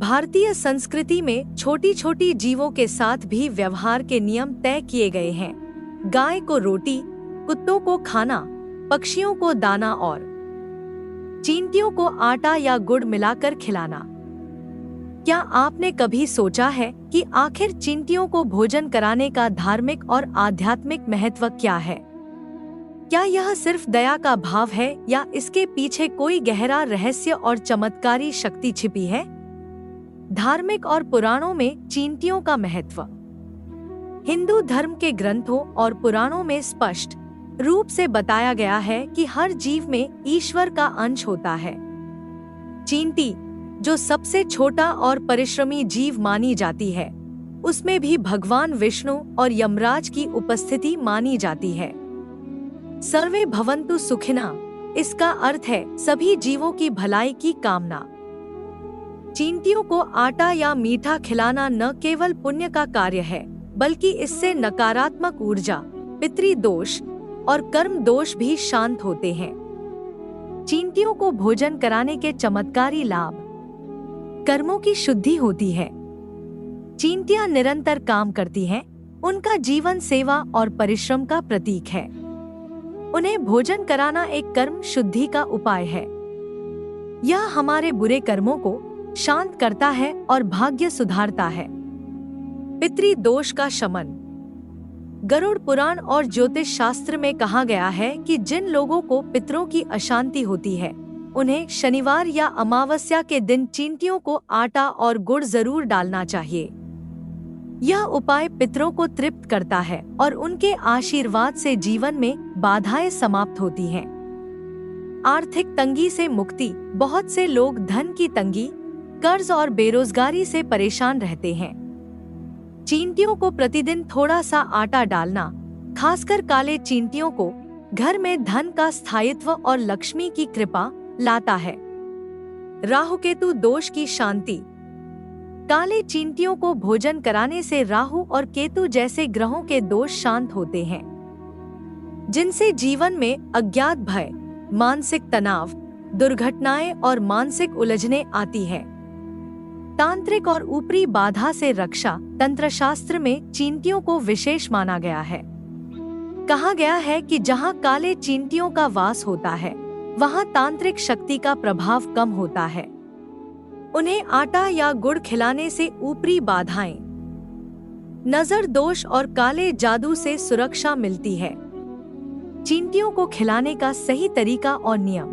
भारतीय संस्कृति में छोटी छोटी जीवों के साथ भी व्यवहार के नियम तय किए गए हैं। गाय को रोटी, कुत्तों को खाना, पक्षियों को दाना और चींटियों को आटा या गुड़ मिलाकर खिलाना। क्या आपने कभी सोचा है कि आखिर चींटियों को भोजन कराने का धार्मिक और आध्यात्मिक महत्व क्या है? क्या यह सिर्फ दया का भाव है या इसके पीछे कोई गहरा रहस्य और चमत्कारी शक्ति छिपी है? धार्मिक और पुराणों में चींटियों का महत्व। हिंदू धर्म के ग्रंथों और पुराणों में स्पष्ट रूप से बताया गया है कि हर जीव में ईश्वर का अंश होता है। चींटी, जो सबसे छोटा और परिश्रमी जीव मानी जाती है, उसमें भी भगवान विष्णु और यमराज की उपस्थिति मानी जाती है। सर्वे भवन्तु सुखिनः, इसका अर्थ है सभी जीवों की भलाई की कामना। चींटियों को आटा या मीठा खिलाना न केवल पुण्य का कार्य है, बल्कि इससे नकारात्मक ऊर्जा, पितृदोष और कर्म दोष भी शांत होते हैं। चींटियों को भोजन कराने के चमत्कारी लाभ। कर्मों की शुद्धि होती है। चींटियां निरंतर काम करती हैं, उनका जीवन सेवा और परिश्रम का प्रतीक है। उन्हें भोजन कराना एक कर्म शुद्धि का उपाय है। यह हमारे बुरे कर्मों को शांत करता है और भाग्य सुधारता है। पितृदोष का शमन। गरुड़ पुराण और ज्योतिष शास्त्र में कहा गया है कि जिन लोगों को पितरों की अशांति होती है, उन्हें शनिवार या अमावस्या के दिन चींटियों को आटा और गुड़ जरूर डालना चाहिए। यह उपाय पितरों को तृप्त करता है और उनके आशीर्वाद से जीवन में बाधाएं समाप्त होती हैं। आर्थिक तंगी से मुक्ति। बहुत से लोग धन की तंगी, कर्ज और बेरोजगारी से परेशान रहते हैं। चींटियों को प्रतिदिन थोड़ा सा आटा डालना, खासकर काले चींटियों को, घर में धन का स्थायित्व और लक्ष्मी की कृपा लाता है। राहु केतु दोष की शांति। काले चींटियों को भोजन कराने से राहु और केतु जैसे ग्रहों के दोष शांत होते हैं, जिनसे जीवन में अज्ञात भय, मानसिक तनाव, दुर्घटनाएं और मानसिक उलझनें आती है। तांत्रिक और ऊपरी बाधा से रक्षा। तंत्रशास्त्र में चींटियों को विशेष माना गया है। कहा गया है कि जहां काले चींटियों का वास होता है, वहां तांत्रिक शक्ति का प्रभाव कम होता है। उन्हें आटा या गुड़ खिलाने से ऊपरी बाधाएं, नजर दोष और काले जादू से सुरक्षा मिलती है। चींटियों को खिलाने का सही तरीका और नियम।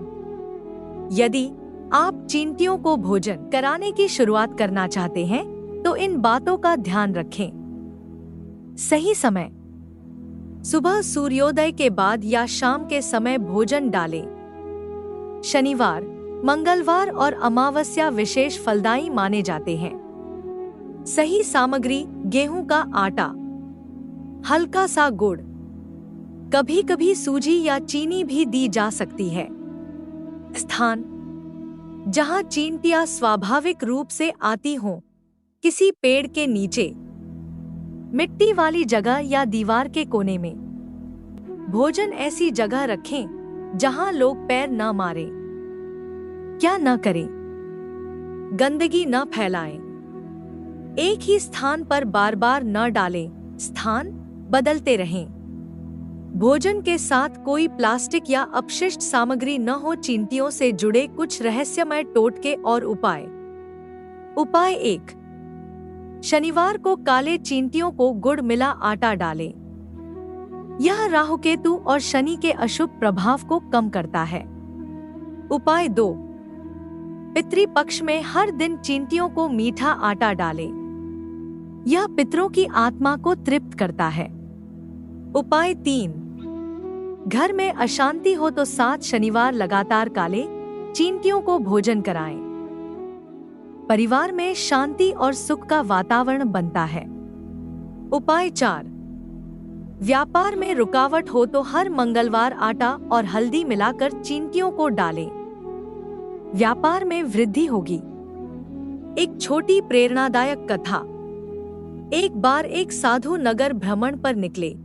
यदि आप चींटियों को भोजन कराने की शुरुआत करना चाहते हैं, तो इन बातों का ध्यान रखें। सही समय। सुबह सूर्योदय के बाद या शाम के समय भोजन डालें। शनिवार, मंगलवार और अमावस्या विशेष फलदायी माने जाते हैं। सही सामग्री। गेहूं का आटा, हल्का सा गुड़, कभी कभी सूजी या चीनी भी दी जा सकती है। स्थान। जहां चींटियां स्वाभाविक रूप से आती हों, किसी पेड़ के नीचे, मिट्टी वाली जगह या दीवार के कोने में। भोजन ऐसी जगह रखें जहां लोग पैर न मारें। क्या न करें? गंदगी न फैलाएं। एक ही स्थान पर बार बार न डालें, स्थान बदलते रहें। भोजन के साथ कोई प्लास्टिक या अपशिष्ट सामग्री न हो। चींटियों से जुड़े कुछ रहस्यमय टोटके और उपाय। उपाय 1। शनिवार को काले चींटियों को गुड़ मिला आटा डालें। यह राहु केतु और शनि के अशुभ प्रभाव को कम करता है। उपाय 2। पितृपक्ष में हर दिन चींटियों को मीठा आटा डालें। यह पितरों की आत्मा को तृप्त करता है। उपाय 3। घर में अशांति हो तो 7 शनिवार लगातार काले चींटियों को भोजन कराएं। परिवार में शांति और सुख का वातावरण बनता है। उपाय 4। व्यापार में रुकावट हो तो हर मंगलवार आटा और हल्दी मिलाकर चींटियों को डालें। व्यापार में वृद्धि होगी। एक छोटी प्रेरणादायक कथा। एक बार एक साधु नगर भ्रमण पर निकले।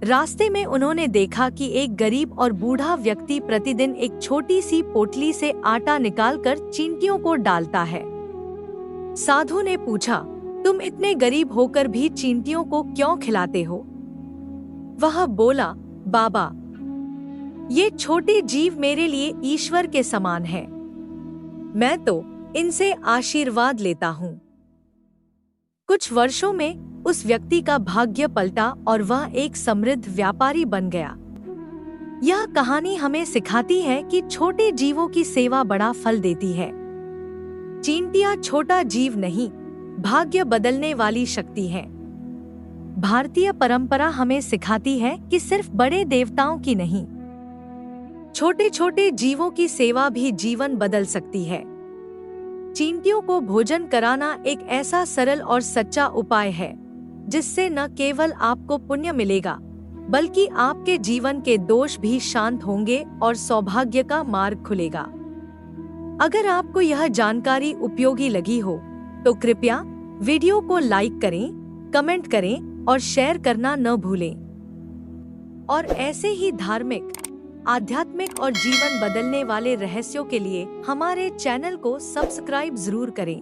रास्ते में उन्होंने देखा कि एक गरीब और बूढ़ा व्यक्ति प्रतिदिन एक छोटी सी पोटली से आटा निकालकर चींटियों को डालता है। साधु ने पूछा, तुम इतने गरीब होकर भी चींटियों को क्यों खिलाते हो? वह बोला, बाबा, ये छोटे जीव मेरे लिए ईश्वर के समान है। मैं तो इनसे आशीर्वाद लेता हूँ। कुछ वर्षों में उस व्यक्ति का भाग्य पलटा और वह एक समृद्ध व्यापारी बन गया। यह कहानी हमें सिखाती है कि छोटे जीवों की सेवा बड़ा फल देती है। चींटियां छोटा जीव नहीं, भाग्य बदलने वाली शक्ति है। भारतीय परंपरा हमें सिखाती है कि सिर्फ बड़े देवताओं की नहीं, छोटे छोटे जीवों की सेवा भी जीवन बदल सकती है। चींटियों को भोजन कराना एक ऐसा सरल और सच्चा उपाय है जिससे न केवल आपको पुण्य मिलेगा, बल्कि आपके जीवन के दोष भी शांत होंगे और सौभाग्य का मार्ग खुलेगा। अगर आपको यह जानकारी उपयोगी लगी हो तो कृपया वीडियो को लाइक करें, कमेंट करें और शेयर करना न भूलें। और ऐसे ही धार्मिक, आध्यात्मिक और जीवन बदलने वाले रहस्यों के लिए हमारे चैनल को सब्सक्राइब जरूर करें।